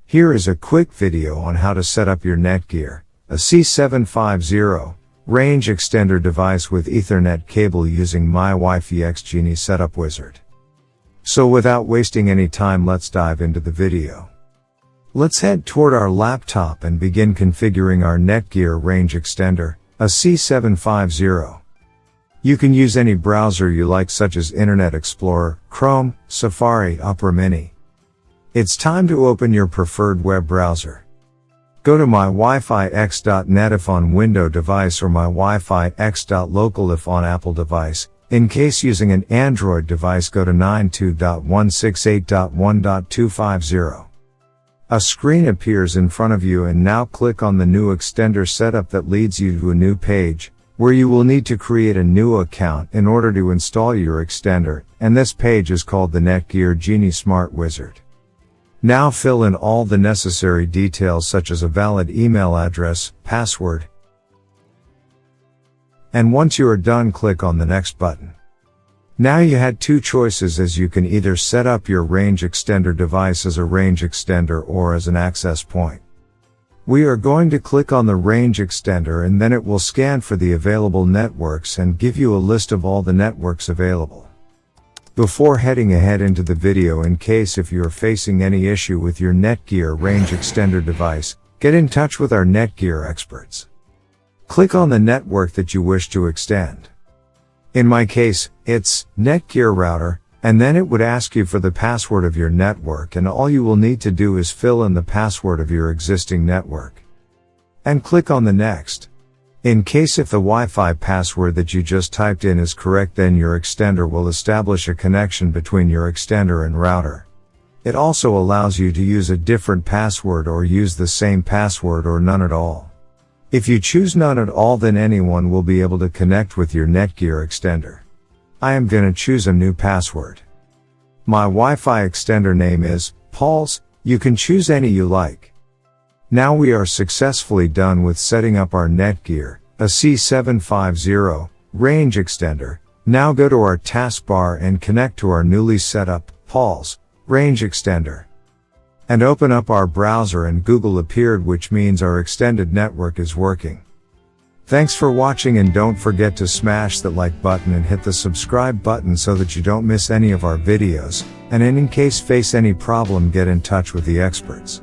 Here is a quick video on how to set up your Netgear Ac750 range extender device with Ethernet cable using mywifiext Genie setup wizard. So without wasting any time, let's dive into the video. Let's head toward our laptop and begin configuring our Netgear range extender Ac750. You can use any browser you like, such as Internet Explorer, Chrome, Safari, Opera Mini. It's time to open your preferred web browser. Go to mywifiext.net if on Windows device, or mywifiext.local if on Apple device. In case using an Android device, go to 92.168.1.250. A screen appears in front of you, and now click on the new extender setup that leads you to a new page, where you will need to create a new account in order to install your extender, and this page is called the Netgear Genie Smart Wizard. Now fill in all the necessary details, such as a valid email address, password, and once you are done, click on the next button. Now you had two choices, as you can either set up your range extender device as a range extender or as an access point. We are going to click on the range extender, and then it will scan for the available networks and give you a list of all the networks available. Before heading ahead into the video, in case if you are facing any issue with your Netgear range extender device, get in touch with our Netgear experts. Click on the network that you wish to extend. In my case, it's Netgear router, and then it would ask you for the password of your network, and all you will need to do is fill in the password of your existing network. And click on the next. In case if the Wi-Fi password that you just typed in is correct, then your extender will establish a connection between your extender and router. It also allows you to use a different password or use the same password or none at all. If you choose none at all, then anyone will be able to connect with your Netgear extender. I am gonna choose a new password. My Wi-Fi extender name is Paul's. You can choose any you like. Now we are successfully done with setting up our Netgear Ac750 range extender. Now go to our taskbar and connect to our newly set up Paul's range extender. And open up our browser, and Google appeared, which means our extended network is working. Thanks for watching, and don't forget to smash that like button and hit the subscribe button so that you don't miss any of our videos, and in case face any problem, get in touch with the experts.